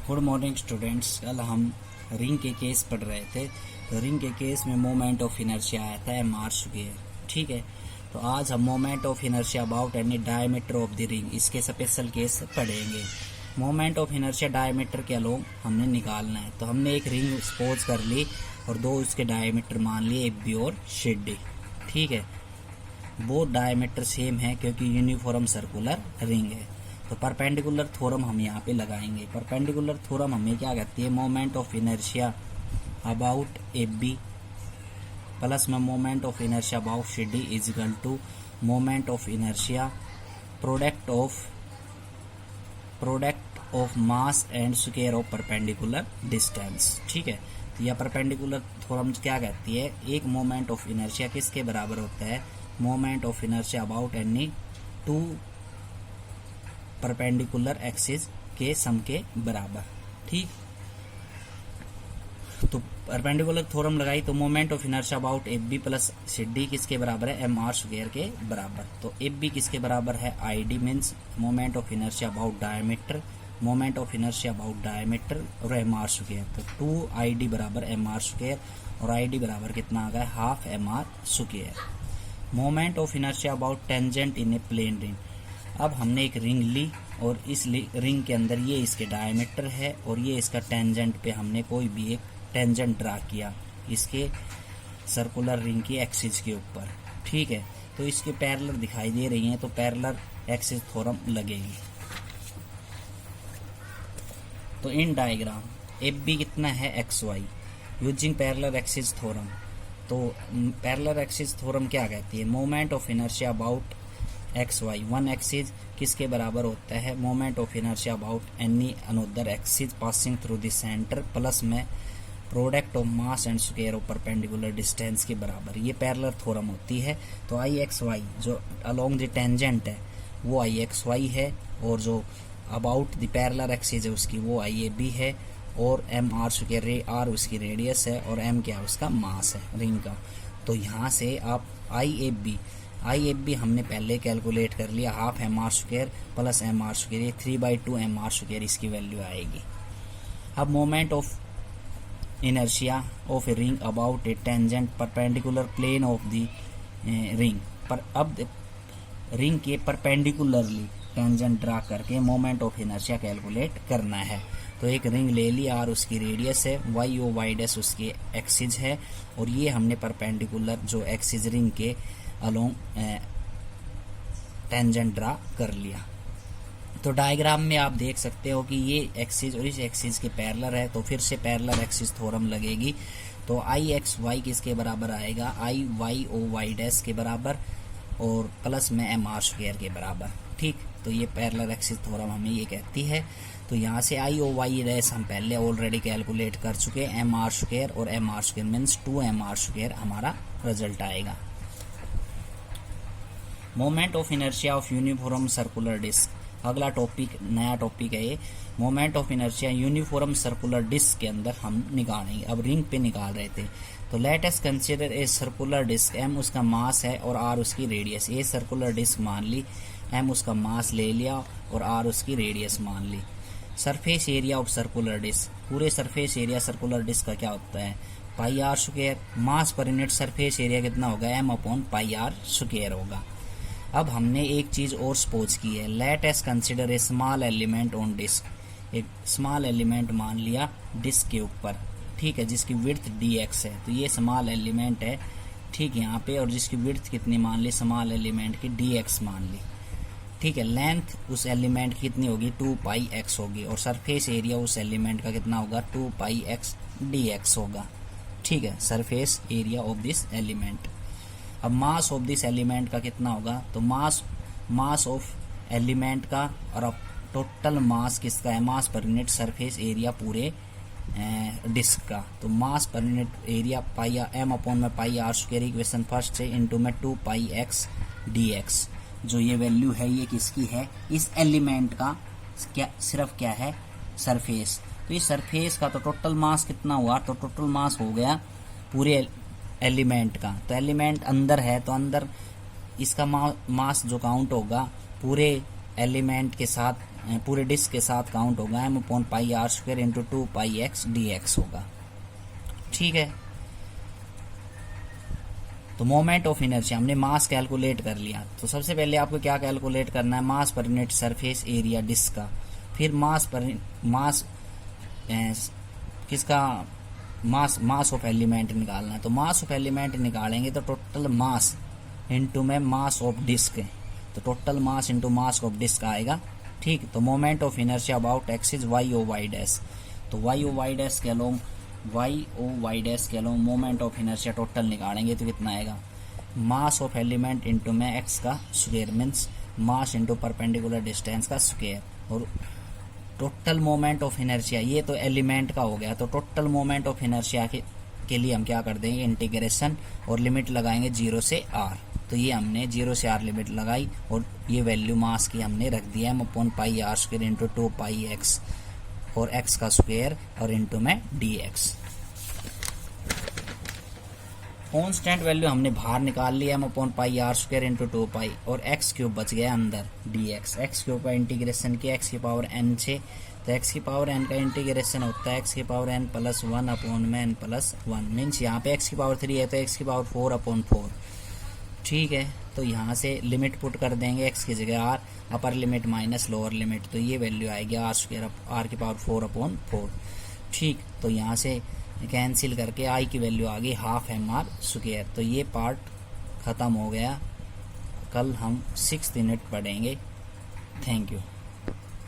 Good morning students. कल हम ring के केस पढ़ रहे थे। तो रिंग के केस में मोमेंट ऑफ इनर्शिया आया था एम.आर स्क्वायर। ठीक है, तो आज हम moment of inertia about any diameter of the ring, इसके स्पेशल केस पढ़ेंगे। मोमेंट ऑफ इनर्शिया डायमीटर के अलोंग हमने निकालना है। तो हमने एक रिंग सपोज कर ली और दो उसके डायमीटर मान लिए, AB और CD। ठीक है, वो डायमीटर सेम है क्योंकि यूनिफॉर्म सर्कुलर रिंग है। तो परपेंडिकुलर थ्योरम हम यहाँ पे लगाएंगे। परपेंडिकुलर थ्योरम हमें क्या कहती है? Moment of inertia about AB plus में moment of inertia about CD is equal to moment of inertia product of mass and square of perpendicular distance. ठीक है, तो यह परपेंडिकुलर थ्योरम क्या कहती है? एक मोमेंट ऑफ इनर्शिया किसके बराबर होता है? Moment of inertia about any two perpendicular axis के सम के बराबर। ठीक, तो परपेंडिकुलर थ्योरम लगाई तो moment of inertia about AB plus CD किसके बराबर है? MR स्क्वायर के बराबर। तो AB किसके बराबर है? ID means moment of inertia about diameter, moment of inertia about diameter और MR स्क्वायर। तो 2ID बराबर MR स्क्वायर और ID बराबर कितना आ गया? Half MR square. Moment of inertia about tangent in a plane ring. अब हमने एक रिंग ली और इस रिंग के अंदर ये इसके डायमीटर है और ये इसका टेंजेंट पे हमने कोई भी एक टेंजेंट ड्रा किया इसके सर्कुलर रिंग की एक्सिस के ऊपर। ठीक है, तो इसके पैरेलल दिखाई दे रही हैं, तो पैरेलल एक्सिस थ्योरम लगेगी। तो इन डायग्राम AB कितना है? XY using parallel axis theorem. तो पैरेलल एक्सिस थ्योरम क्या कहती है? Moment of inertia about XY one axis किसके बराबर होता है? Moment of inertia about any another axis passing through the centre plus में product of mass and square of perpendicular distance के बराबर। ये पैरेलल थ्योरम होती है। तो IXY जो अलोंग द टेंजेंट है वो IXY है और जो अबाउट द पैरेलल एक्सिस है उसकी वो IAB है और MR स्क्वायर R उसकी रेडियस है और M क्या है? उसका मास है रिंग का। तो यहाँ से आप IAB हमने पहले कैलकुलेट कर लिया, half MR square plus MR square, ये 3/2 MR स्क्वायर इसकी वैल्यू आएगी। अब moment of inertia of a ring about a tangent perpendicular plane of the ring पर अब रिंग के परपेंडिकुलरली टेंजेंट ड्रा करके मोमेंट ऑफ इनर्शिया कैलकुलेट करना है। तो एक रिंग ले ली, R उसकी रेडियस है, Y और Y डैश उसकी एक्सिस है और ये हमने परपेंडिकुलर जो एक्सिस रिंग के अलोंग टेंजेंट ड्रा कर लिया। तो डायग्राम में आप देख सकते हो कि ये एक्सिस और इस एक्सिस के पैरेलल है, तो फिर से पैरेलल एक्सिस थ्योरम लगेगी। तो IXY किसके बराबर आएगा? IY और Y डैश के बराबर और प्लस में MR स्क्वायर के बराबर। ठीक, तो ये पैरेलल एक्सिस थ्योरम हमें ये कहती है। तो यहाँ से I और Y डैश हम पहले ऑलरेडी कैलकुलेट कर चुके, MR स्क्वायर और MR square means 2MR square हमारा रिजल्ट आएगा। Moment of inertia of uniform circular disc, अगला टॉपिक नया टॉपिक है ये। Moment of inertia uniform circular disc के अंदर हम निकालेंगे। अब रिंग पे निकाल रहे थे, तो let us consider a circular disc, M उसका मास है और R उसकी रेडियस। ये सर्कुलर डिस्क मान ली, M उसका मास ले लिया और R उसकी रेडियस मान ली। Surface area of circular disc, पूरे सरफेस एरिया सर्कुलर डिस्क का क्या होता है? पाई R स्क्वायर। मास पर यूनिट सरफेस एरिया कितना होगा? M/πr स्क्वायर होगा। अब हमने एक चीज और सपोज की है, let us consider a small element on disc. एक स्मॉल एलिमेंट मान लिया डिस्क के ऊपर, ठीक है, जिसकी विड्थ dx है। तो ये स्मॉल एलिमेंट है, ठीक, यहाँ पे, और जिसकी विड्थ कितनी मान ली? स्मॉल एलिमेंट की dx मान ली। ठीक है, लेंथ उस एलिमेंट की कितनी होगी? 2πx होगी और सरफेस एरिया उस एलिमेंट का कितना होगा? 2πx dx होगा। ठीक है, surface area of this element. अब मास ऑफ दिस एलिमेंट का कितना होगा? तो मास ऑफ एलिमेंट का और अब टोटल मास किसका है? Mass per unit surface area पूरे डिस्क का। तो mass per unit area M/πr square equation first से इंटू में 2πx dx। जो ये वैल्यू है ये किसकी है? इस एलिमेंट का क्या, सिर्फ क्या है? सरफेस। तो इस सरफेस का तो टोटल मास कितना हुआ? तो टोटल मास हो गया पूरे एलिमेंट का। तो एलिमेंट अंदर है तो अंदर इसका मास जो काउंट होगा पूरे एलिमेंट के साथ पूरे डिस्क के साथ काउंट होगा, M upon pi R square into 2 pi X D X होगा। ठीक है, तो मोमेंट ऑफ इनर्शिया हमने मास कैलकुलेट कर लिया। तो सबसे पहले आपको क्या कैलकुलेट करना है, mass per unit surface area disc का, फिर मास किसका, मास ऑफ एलिमेंट निकालना है। तो मास ऑफ एलिमेंट निकालेंगे तो टोटल मास इनटू में मास ऑफ डिस्क, तो total mass into mass of disc आएगा। ठीक, तो moment of inertia about axis Y O Y dash, तो वाई ओ वाई डैश के along moment of inertia total निकालेंगे तो कितना आएगा, मास ऑफ एलिमेंट इनटू में एक्स का square means mass into perpendicular distance का स्क्वायर, और टोटल मोमेंट ऑफ इनर्शिया, ये तो एलिमेंट का हो गया। तो टोटल मोमेंट ऑफ इनर्शिया के लिए हम क्या कर देंगे, इंटीग्रेशन और लिमिट लगाएंगे 0 से r। तो ये हमने 0 से r लिमिट लगाई और ये वैल्यू मास की हमने रख दिया M upon pi R square into 2 pi X और x का स्क्वायर और इंटू में dx। कांस्टेंट वैल्यू हमने बाहर निकाल लिया M upon pi R square into 2 pi और एक्स क्यूब बच गया अंदर dx। एक्स क्यूब का इंटीग्रेशन किया एक्स की पावर n से, तो एक्स की पावर n का इंटीग्रेशन होता है एक्स की पावर n प्लस 1 अपॉन में n प्लस 1 मीन्स यहाँ पे एक्स की पावर 3 है तो एक्स की पावर 4 अपॉन 4। ठीक है, तो यहाँ से लिमिट पुट कर देंगे एक्स की जगह r, upper limit minus lower limit, तो ये वैल्यू आएगी आर स्क्वायर आर की पावर 4 अपॉन 4। ठीक, तो यहाँ से कैंसिल करके आई की वैल्यू आ गई हाफ एम आर स्क्वायर। तो ये पार्ट ख़त्म हो गया, कल हम 6th यूनिट पढ़ेंगे। Thank you.